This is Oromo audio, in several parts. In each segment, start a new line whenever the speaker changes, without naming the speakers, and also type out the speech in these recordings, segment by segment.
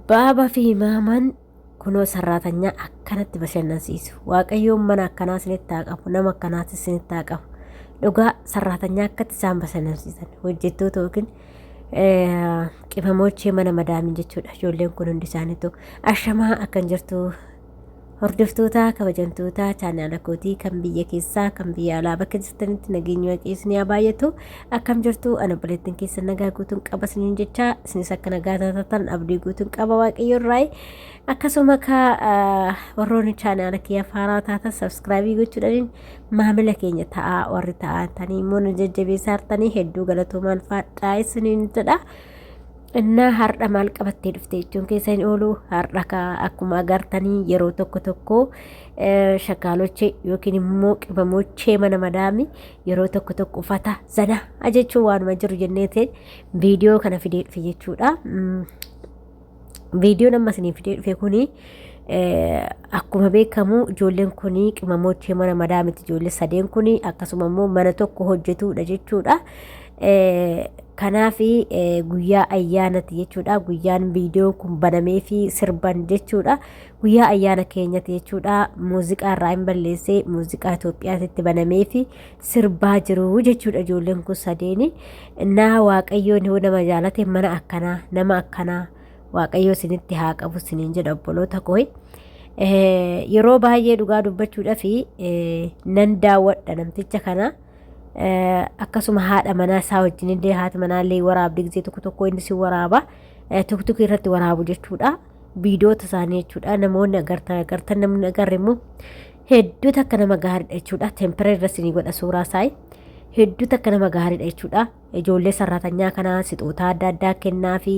Baaba fi maamaan kunoo sarraatanya akkanatti bashannansiisu. Waaqayyoon mana akkanaa isinitti haa qabu, nama akkanaatti isinitti haa qabu. Dhugaa sarraatanya akkatti isaan bashannansiisan hojjettoota yookiin qimamochee mana madaamin jechuudha. Ijoolleen kun hundi isaaniitu ashamaa akkan jirtu hordoftoota kabajamtoota chaanaala kootii kan biyya keessaa kan biyya alaa bakka jirtanitti nageenyi waaqessi haa baay'atu. Akkam jirtu ana buleettiin keessa nagaa guutuun qaba isiniin jecha isinis akka nagaa taatan abdii guutuun qaba waaqayyo irraa. Akkasuma ka warroonni chaanaala kiyya faaraa taatan sabskraayibii gochuudhaan maamila keenya ta'aa warri ta'anii immoo nu jajjabeessaa hartanii hedduu galatoomaan fadhaa isiniin jedha. Inna har'a maal qabattee dhufte jechuun keessa hin oolu. Har'a akkuma agartanii yeroo tokko shakaalochee yookiin immoo qimamochee mana madaami yeroo tokko uffata zana jechuun waanuma jiru jenneetiin viidiyoo kana fidee dhufe jechuudha. Viidiyoon amma isinii fidee dhufe kuni akkuma beekamu ijoolleen kuni qimamochee mana madaamiti. Ijoollee sadeen kuni akkasuma immoo mana tokko hojjetudha jechuudha. Kanaaf guyyaa ayyaanati jechuudha. Guyyaan viidiyoon kun banamee fi sirban jechuudha. Guyyaa ayyaana keenyati jechuudha. Muuziqaa irraa hin balleessee muuziqaa Itoophiyaatti banamee fi sirbaa jiru jechuudha ijoolleen kun sadeeni. Innaa waaqayyoon nama jaalate mana akkanaa nama akkanaa waaqayyoo isinitti haa qabu isiniin jedha obboloota koo. Yeroo baay'ee dhugaa dubbachuudha fi nan daawwadha namticha kana. Akkasuma haadha manaa isaa wajjin illee haati manaallee waraabdi gisee tokko inni si waraaba tokko irratti waraabu jechuudha. Viidiyoota isaanii jechuudha. Namoonni agartan namni agarre immoo hedduu takka nama gaariidha jechuudha. Temperee irra isinii godha suuraa isaa hedduu takka nama gaariidha jechuudha. Ijoollee sarraatanyaa kanaa sixoota adda addaa kennaa fi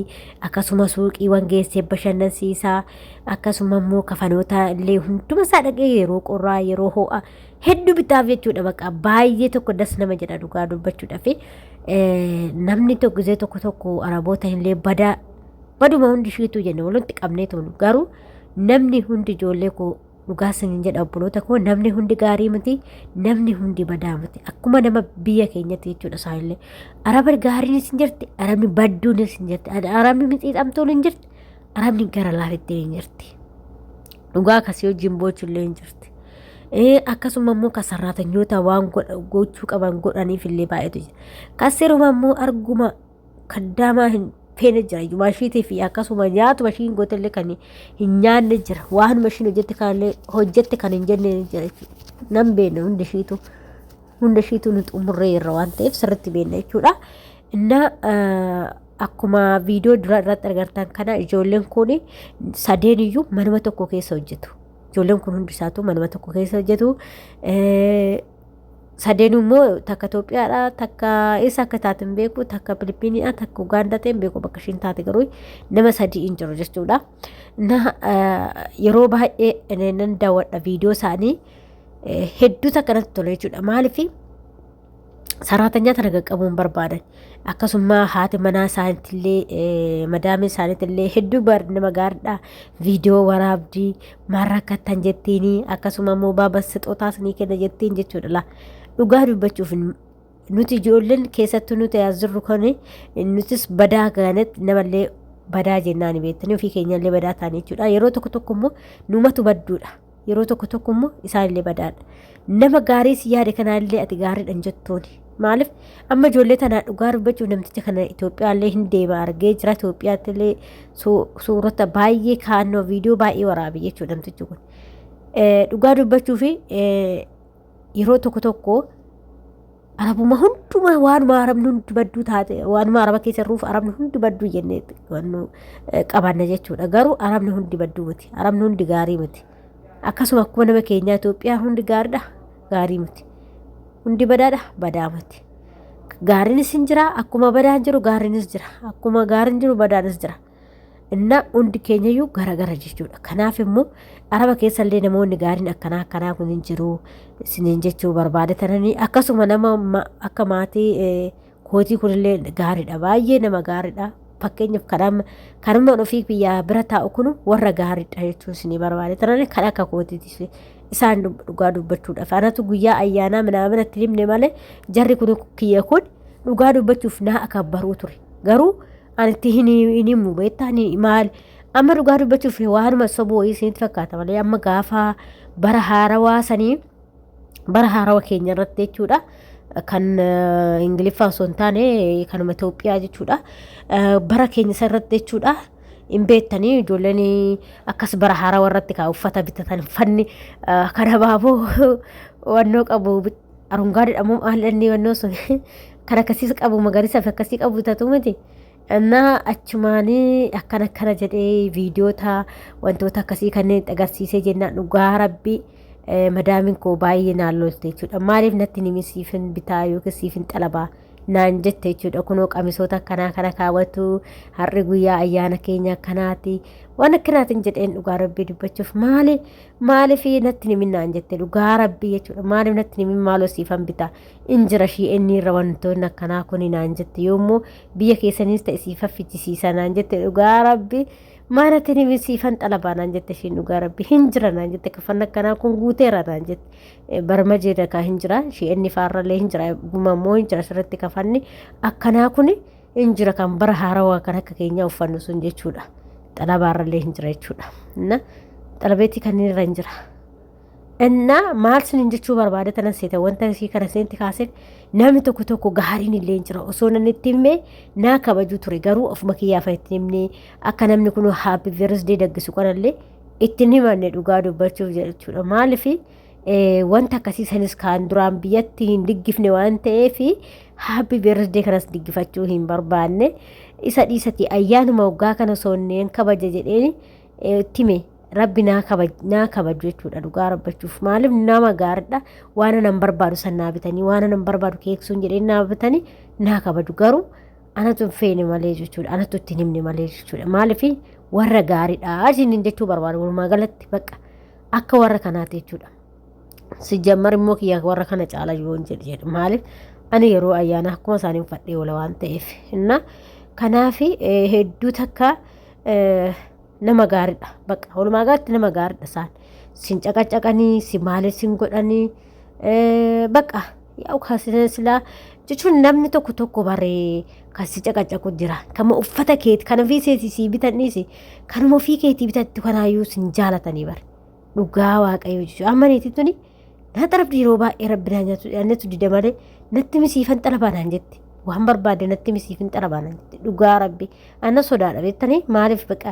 akkasuma suuqiiwwan geessee bashannansiisaa akkasuma immoo kafanoota illee hunduma isaa dhaqee yeroo qorraa yeroo ho'a hedduu bitaaf jechuudha. Bakka baay'ee tokko das nama jedha dhugaa dubbachuudha fi namni tokko gisee tokko araboota illee baduma hundi ishiitu jenne walitti qabnee tunu garuu namni hundi ijoollee koo dhugaa isiniin jedha obboloota koo namni hundi gaarii miti namni hundi badaa miti akkuma nama biyya keenyatti jechuudha. Isaanillee araba gaariinis hin jirti arabni badduunis hin jirti arabni mixiixamtuun hin jirti arabni gara laafetti hin jirti dhugaa akkasii wajjin boochullee hin jirti. Akkasuma immoo kan sarraatanyoota waan gochuu qaban godhaniif illee baay'eetu jira. Kan seeruma immoo arguma kaddaamaa hin feene jira. Maashiitii fi akkasuma nyaatuma ishiin gootellee kan hin nyaanne jira. Waanuma ishiin hojjette kan hin jenne jira. Nan beekna hunda ishiitu nu xumurree irra waan ta'eef sirriitti beekna jechuudha. Inna akkuma viidiyoo dura irratti agartan kana ijoolleen kun sadeen iyyuu manuma tokko keessa hojjetu. Ijoolleen kun hundi isaatu manuma tokko keessa hojjetu. Sadeen immoo takka Itoophiyaadha takka eessa akka taate hin beeku takka Filipiiniidha takka Ugaandaa ta'e hin beeku bakka ishiin taate garuu nama sadii hin jiru jechuudha. Yeroo baay'ee nan daawwadha viidiyoo isaanii hedduu takka natti tola jechuudha. Maaliif sarraatanyaa tana qaqqabuun barbaadan akkasuma haati manaa isaaniitillee madaamii isaaniitillee hedduu nama gaariidha. Viidiyoo waraabdii maarraa akkattan jettiin akkasuma immoo baaba sixootaas ni kenna jettiin jechuudha. Dhugaa dubbachuuf nuti ijoolleen keessattuu nuti yaazirru kan nutis badaa gaanetti namallee badaa jennaan beektanii ofii keenyallee badaa ta'anii jechuudha. Yeroo tokko immoo numatu badduudha. Yeroo tokko immoo isaanillee badaadha. Nama gaarii si yaade kanaallee ati gaariidha hin jettuuni. Maaliif amma ijoollee tanaa dhugaa dubbachuuf namticha kana Itoophiyaallee hin deema argee jira. Itoophiyaattillee suurota baay'ee kaannoo viidiyoo baay'ee waraabe jechuudha namtichi kun. Dhugaa dubbachuuf yeroo tokko arabuma hundumaa waanuma arabni hundi badduu taate waanuma araba keessa ruuf arabni hundi badduu jennee qabanna jechuudha. Garuu arabni hundi badduu miti arabni hundi gaarii miti. Akkasuma akkuma nama keenyaa Itoophiyaa hundi gaariidha gaarii miti. Hundi badaadha badaa miti. Gaariinis hin jira akkuma badaan jiru gaariinis jira akkuma gaariin jiru badaanis jira. Inna hundi keenyayyuu garagara jechuudha. Kanaaf immoo araba keessallee namoonni gaariin akkanaa kun hin jiru isiniin jechuu barbaadatanii akkasuma nama akka maatii kootii kunillee gaariidha baay'ee nama gaariidha. Fakkeenyaaf kanuma ofii biyyaa bira taa'u kun warra gaariidha jechuun isinii barbaadatanii kan akka kootiitis isaan dhugaa dubbachuudhaaf anatu guyyaa ayyaanaa minaaminatti himne malee jarri kun kiyya kun dhugaa dubbachuuf naa akabbaruu ture garuu anti hin himu beektaa maal amma dhugaa dubbachuuf waanuma soboo wayii isinitti fakkaata malee amma gaafa bara haarawaa sanii bara haarawaa keenya irratti jechuudha kan ingiliffaa osoo hin taane kanuma Itoophiyaa jechuudha bara keenya isa irratti jechuudha hin beektanii ijoolleen akkas bara haarawaa irratti kaa uffata bitatan fanni kana baaboo wannoo qabu arungaadha moo haalli wannoo sun kan akkasiis qabu magariisa fi akkasii qabu bitatu miti. እና achumaani akkana jedhee viidiyoota wantoota akkasii kanneen agarsiisee jennaan dhugaa rabbi madaamin koo baay'ee naallolte jechuudha maaliif natti nimi siifin bitaa yookiin siifin xalabaa naan jette jechuudha kunoo qamisoota akkanaa kana kaawwatu har'i guyyaa ayyaana keenya akkanaati waan akkanaatiin jedheen dhugaa rabbii dubbachuuf maaliif natti nimi naan jette dhugaa rabbii jechuudha maaliif natti nimi maaloo siifan bitaa injira shii inni irra wantoonni akkanaa kuni naan jette yoommoo biyya keessanis ta'e siifa fichisiisa naan jette dhugaa rabbii maanatti nimi siifan xalabaa naan jette shiin dhugaa rabbii hinjira naan jette kafanna akkanaa kun guuteera naan jette barma jeeda kaa hinjira shii inni faarralee hinjira gumammoo hinjira sirritti kafanni akkanaa kuni hinjira kan bara haarawaa kan akka keenyaa uffannu sun jechuudha xalabaarralee hinjira jechuudha na xalabeetti kanneen irra hinjira እና maal sin jechuu barbaade tanan seeta wanta isii kana seenti kaasen namni tokko gaariin illee jira osoo namni itti himee naa kabaju ture garuu ofuma kiyyaa itti himne akka namni kun happy birthday daggisu kanallee itti himanne dhugaa dubbachuuf jechuudha maaliif wanta akkasii sanis kaan duraan biyyatti hin diggifne waan ta'eef happy birthday kanas diggifachuu hin barbaanne isa dhiisati ayyaanuma waggaa kana soonneen kabaja jedheeni itti rabbi naa kabaju jechuudha dhugaa rabbachuuf maaliif nama gaariidha waan nan barbaadu sannaa bitanii waan nan barbaadu keeksuun jedhee naa bitanii naa kabaju garuu anatu hin feene malee jechuudha anatu itti himne malee jechuudha maaliif warra gaariidha isin jechuu barbaadu walumaa galatti bakka akka warra kanaati jechuudha si jammar immoo kiyyaa warra kana caala yoon jedhe maaliif ani yeroo ayyaana akkuma isaanii uffadhee oola waan ta'eef inna kanaaf hedduu takka nama gaariidha bakka walumaa galatti nama gaariidha isaan sin caqacaqanii si maaliif sin godhanii bakka yaa ukaasina silaa jechuun namni tokko baree kan si caqacaqu jira kama uffata keeti kan ofii seetii si bitaniisi kanuma ofii keetii bitatti kanaayyuu sin jaalatanii bare dhugaa waaqayyo jechuudha amma neetii tuni naa xarabdi yeroo baay'ee rabbinaa nyaatu dide malee natti misiifan xalabaanaan jetti waan barbaade natti misiifin xalabaanaan jetti dhugaa rabbi ana sodaadha beektanii maaliif bakka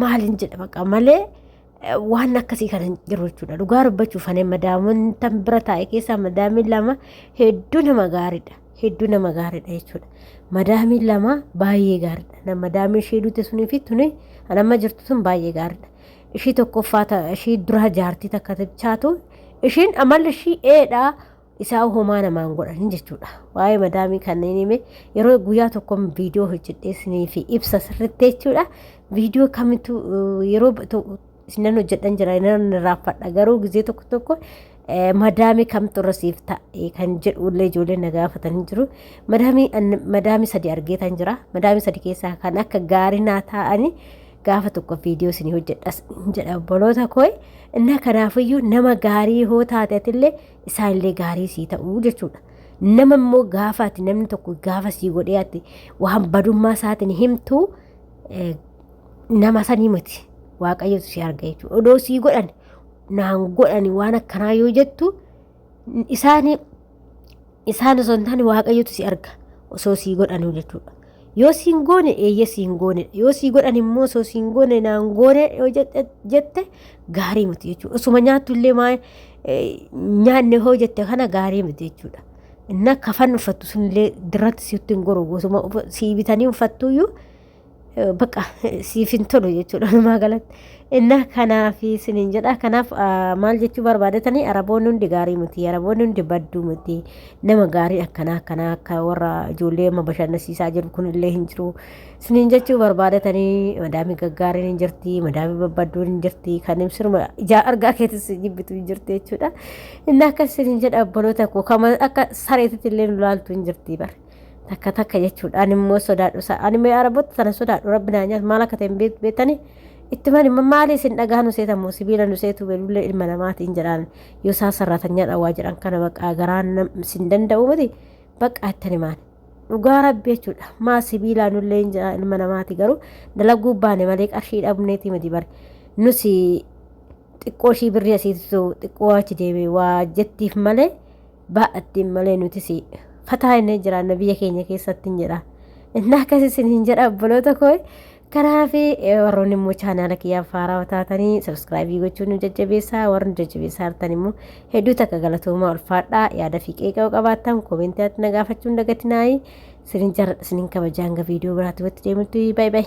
maalin jedha bakka malee waan akkasii kana jiru jechuudha dhugaa dubbachuuf ani madaamuun tan bira taa'e keessaa madaamin lama hedduu nama gaariidha jechuudha madaamin lama baay'ee gaariidha madaamin ishee duute sunii fi tuni anamma jirtu sun baay'ee gaariidha ishii tokkoffaa ishii dura jaartii takka tachaatu ishiin amalli ishii eedhaa isaa homaa namaan godhan jechuudha waa'ee madaamii kanneen hime yeroo guyyaa tokkoon viidiyoo hojjedheessinii fi ibsa sirriitti jechuudha viidiyoo kamitu yeroo isinan hojjedhan jira nan raafadha garuu gizee tokko madaamii kamtu rasiif ta'e kan jedhullee ijoolleen na gaafatanii jiru madaamii sadi argeetan jira madaamii sadi keessaa kan akka gaarii naa ta'anii gaafa tokko viidiyoo isinii hojjedhas jedha obboloota koo እና kanaafuu nama gaarii hoo taatetillee isaanillee gaarii sii ta'uu jechuudha nama immoo gaafaati namni tokko gaafa sii godheetti waan badummaa isaatiin himtu nama sanii miti waaqayyotu si arga jechuudha odoo sii godhan naan godhani waan akkanaa yoo jettu isaan osoo hin taane waaqayyotu si arga osoo sii godhanu jechuudha yoo siin goone eeyya siin goone yoo sii godhan immoo osoo siin goone naan goone yoo jette gaarii miti jechuudha osuma nyaattu illee nyaanne hoo jette kana gaarii miti jechuudha inna kafan uffattu sunillee dirratti sitti hin goru osuma sii bitanii uffattuyyuu bakka siif hin tolu jechuudha walumaa galatti inna kanaaf isiniin jedha kanaaf maal jechuu barbaadatanii araboonni hundi gaarii miti araboonni hundi badduu miti nama gaarii akkanaa akka warra ijoollee amma bashannansiisaa jiru kunillee hin jiru isiniin jechuu barbaadatanii madaamii gaggaariin hin jirti madaamii babbadduun hin jirti kan ibsiruma ijaa argaa keessas jibbitu hin jirti jechuudha inna akkas isiniin jedha obboloota koo kama akka sareetitti illee laaltu hin jirti bare takka jechuudha ani immoo sodaadhu ani mee araboota sana sodaadhu rabbi naa nyaatu maal akka ta'e beektanii itti mani maali isin dhagaa nu seetamu sibiila nu seetu beelullee ilma namaatiin jedhaan yoo isaan sarraatan nyaadha waa jedhan kana bakka garaan sin danda'u miti bakka ittani maani dhugaa rabbi jechuudha. Maa sibiilaa nullee ilma namaati garuu dalaguu baane malee qarshii dhabneeti miti bare. Nusi xiqqoo ishii birrii asiitu xiqqoo achi deeme waa jettiif malee baa'attiin malee nutis fataa inni jiraanna biyya keenya keessatti hin jedha. Innaa akkasii isin hin jedha obboloota koo. Kanaaf warroonni immoo chaanaala kiyyaa faaraa taatanii sabskraayibii gochuun nu jajjabeessaa. Warri nu jajjabeessaa hartan immoo hedduu takka galatoomaa ulfaadhaa. Yaada fi qeeqa qabaattan koomentiitti na gaafachuun dagatinaayi. Sinin kabajaan ga viidiyoo biraatti watti deemtu. Baay'ee.